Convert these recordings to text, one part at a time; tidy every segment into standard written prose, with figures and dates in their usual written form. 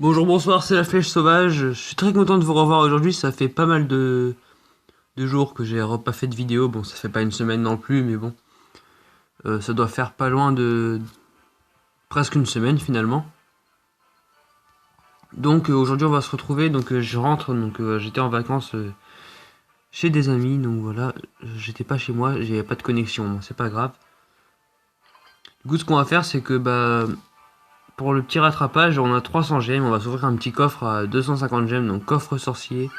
Bonjour, bonsoir, c'est la Flèche Sauvage. Je suis très content de vous revoir aujourd'hui. Ça fait pas mal de jours que j'ai pas fait de vidéo. Bon, ça fait pas une semaine non plus, mais bon. Ça doit faire pas loin de presque une semaine finalement. Donc aujourd'hui on va se retrouver. Donc je rentre. Donc j'étais en vacances chez des amis. Donc voilà, j'étais pas chez moi, j'avais pas de connexion. Bon, c'est pas grave. Du coup, ce qu'on va faire, c'est que pour le petit rattrapage, on a 300 gemmes. On va s'ouvrir un petit coffre à 250 gemmes. Donc coffre sorcier.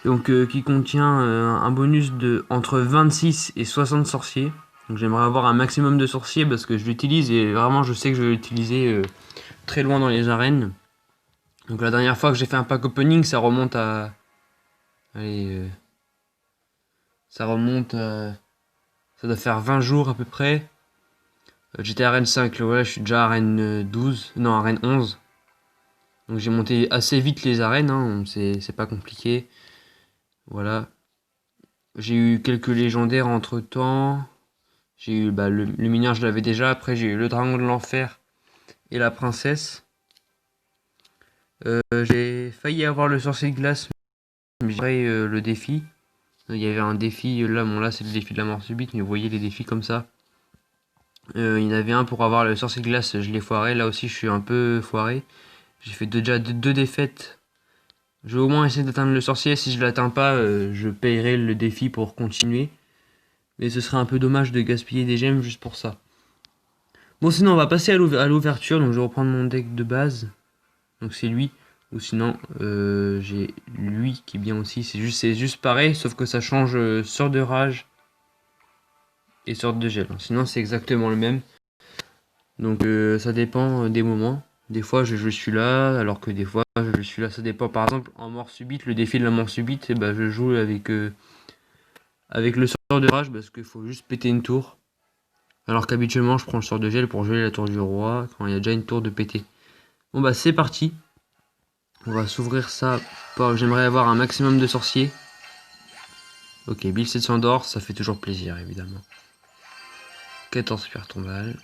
Donc qui contient un bonus de entre 26 et 60 sorciers. Donc j'aimerais avoir un maximum de sorciers parce que je l'utilise et vraiment je sais que je vais l'utiliser très loin dans les arènes. Donc la dernière fois que j'ai fait un pack opening, ça remonte à... Allez, ça remonte à... Ça doit faire 20 jours à peu près. J'étais à arène 5, là, voilà, je suis déjà à arène 12, non, arène 11. Donc j'ai monté assez vite les arènes, hein, c'est pas compliqué. Voilà. J'ai eu quelques légendaires entre temps. J'ai eu le mineur, je l'avais déjà. Après, j'ai eu le dragon de l'enfer et la princesse. J'ai failli avoir le sorcier de glace, mais j'ai fait le défi. Il y avait un défi, là, bon, là, c'est le défi de la mort subite, mais vous voyez les défis comme ça. Il y en avait un pour avoir le sorcier de glace, je l'ai foiré. Là aussi, je suis un peu foiré. J'ai fait déjà deux défaites. Je vais au moins essayer d'atteindre le sorcier. Si je l'atteins pas, je payerai le défi pour continuer. Mais ce serait un peu dommage de gaspiller des gemmes juste pour ça. Bon, sinon, on va passer à l'ouverture. Donc, je vais reprendre mon deck de base. Donc, c'est lui. Ou sinon, j'ai lui qui est bien aussi. C'est juste pareil, sauf que ça change sort de rage et sorte de gel. Sinon, c'est exactement le même. Donc, ça dépend des moments. Des fois, je joue celui-là, alors que des fois, je joue celui-là. Ça dépend. Par exemple, en mort subite, le défi de la mort subite, eh ben, je joue avec le sort de rage parce qu'il faut juste péter une tour. Alors qu'habituellement, je prends le sort de gel pour geler la tour du roi quand il y a déjà une tour de péter. Bon bah c'est parti. On va s'ouvrir ça. J'aimerais avoir un maximum de sorciers. Ok, Bill 700 d'or, ça fait toujours plaisir évidemment. 14 pierres tombales.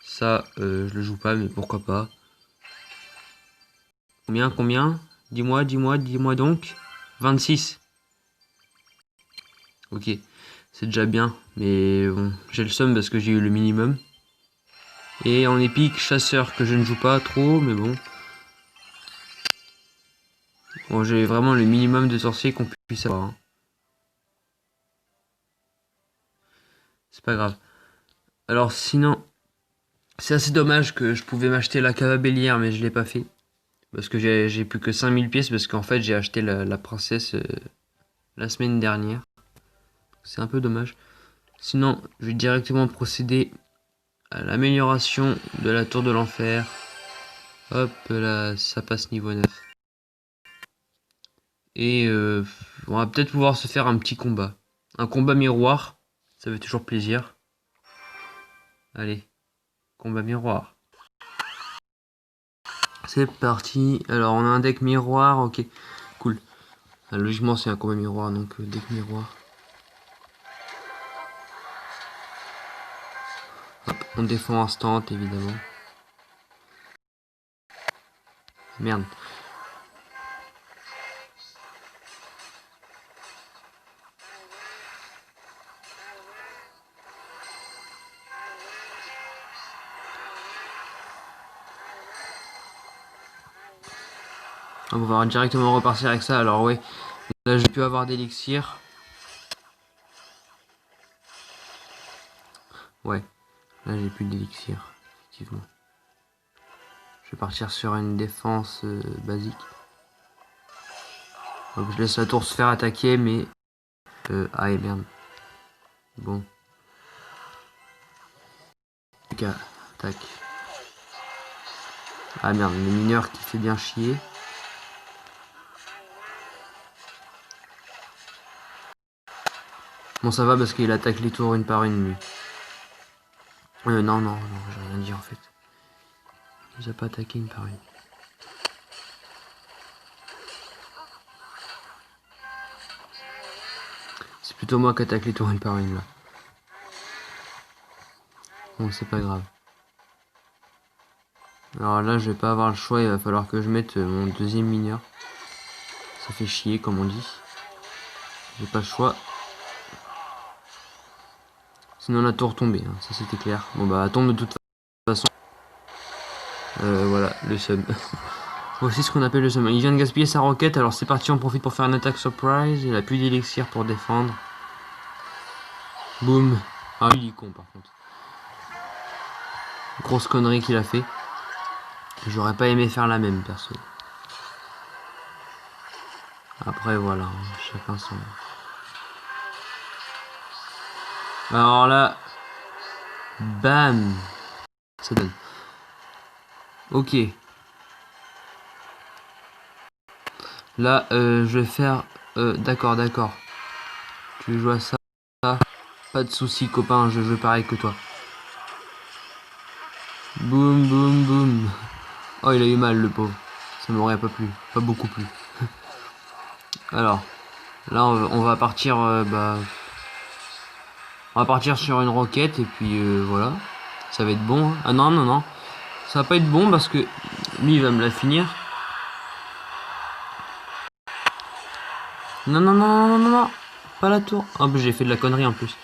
Ça, je le joue pas, mais pourquoi pas. Combien? Dis-moi donc. 26. Ok, c'est déjà bien. Mais bon, j'ai le seum parce que j'ai eu le minimum. Et en épique, chasseur que je ne joue pas trop, mais bon. Bon, j'ai vraiment le minimum de sorciers qu'on puisse avoir, hein. C'est pas grave. Alors sinon, c'est assez dommage que je pouvais m'acheter la cave à Bélière, mais je l'ai pas fait. Parce que j'ai plus que 5000 pièces, parce qu'en fait j'ai acheté la princesse la semaine dernière. C'est un peu dommage. Sinon, je vais directement procéder à l'amélioration de la tour de l'enfer. Hop là, ça passe niveau 9. Et on va peut-être pouvoir se faire un petit combat. Un combat miroir, ça fait toujours plaisir. Allez, combat miroir. C'est parti. Alors on a un deck miroir, ok, cool. Logiquement c'est un combat miroir, donc deck miroir. Hop, on défend instant évidemment. Merde. Donc, on va directement repartir avec ça. Alors ouais, là j'ai pu avoir d'élixir. Ouais, là j'ai plus d'élixir, effectivement. Je vais partir sur une défense basique. Donc je laisse la tour se faire attaquer, mais... ah et merde. Bon. Ok, tac. Ah merde, le mineur qui fait bien chier. Bon ça va parce qu'il attaque les tours une par une lui. Non, j'ai rien dit en fait. Il nous a pas attaqué une par une. C'est plutôt moi qui attaque les tours une par une là. Bon c'est pas grave. Alors là, je vais pas avoir le choix, il va falloir que je mette mon deuxième mineur. Ça fait chier, comme on dit. J'ai pas le choix. Sinon la tour tombée, hein, ça c'était clair. Bon bah tombe de toute façon. Voilà, le sub. Voici ce qu'on appelle le sub. Il vient de gaspiller sa roquette, alors c'est parti, on profite pour faire une attaque surprise. Il a plus d'élixir pour défendre. Boum. Ah il est con par contre. Grosse connerie qu'il a fait. J'aurais pas aimé faire la même perso. Après voilà, chacun son... Alors là... Bam. Ça donne. Ok. Là, je vais faire... d'accord. Tu joues à ça. Pas de soucis, copain, je veux pareil que toi. Boum, boum, boum. Oh, il a eu mal, le pauvre. Ça m'aurait pas plu. Pas beaucoup plu. Alors, là, on va partir... on va partir sur une roquette, et puis voilà. Ça va être bon. Hein. Ah non. Ça va pas être bon, parce que lui, il va me la finir. Non. Pas la tour. Ah, bah, j'ai fait de la connerie, en plus.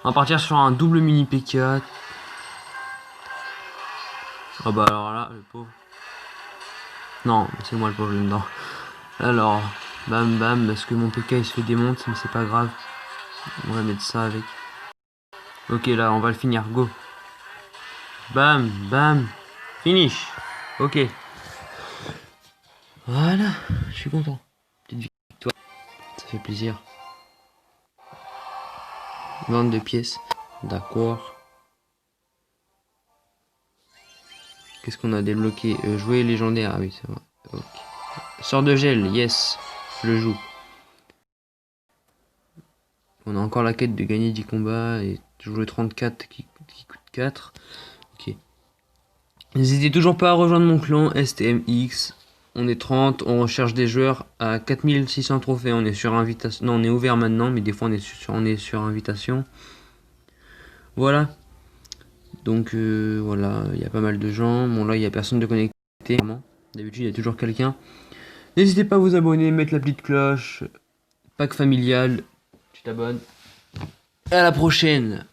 On va partir sur un double mini P4. Oh bah alors là, le pauvre. Non, c'est moi le pauvre là-dedans. Alors, bam, parce que mon PK il se fait démonter, mais c'est pas grave. On va mettre ça avec. Ok, là, on va le finir, go. Bam, finish. Ok. Voilà, je suis content. Petite victoire, ça fait plaisir. Vente de pièces, d'accord. Qu'est-ce qu'on a débloqué? Jouer légendaire, ah oui, c'est vrai. Okay. Sort de gel, yes, je le joue. On a encore la quête de gagner 10 combats et jouer 34 qui coûte 4. Ok. N'hésitez toujours pas à rejoindre mon clan STMX. On est 30, on recherche des joueurs à 4600 trophées. On est sur invitation. Non, on est ouvert maintenant, mais des fois on est sur invitation. Voilà. Donc voilà, il y a pas mal de gens. Bon là, il n'y a personne de connecté. D'habitude, il y a toujours quelqu'un. N'hésitez pas à vous abonner, mettre la petite cloche. Pack familial. Tu t'abonnes. À la prochaine.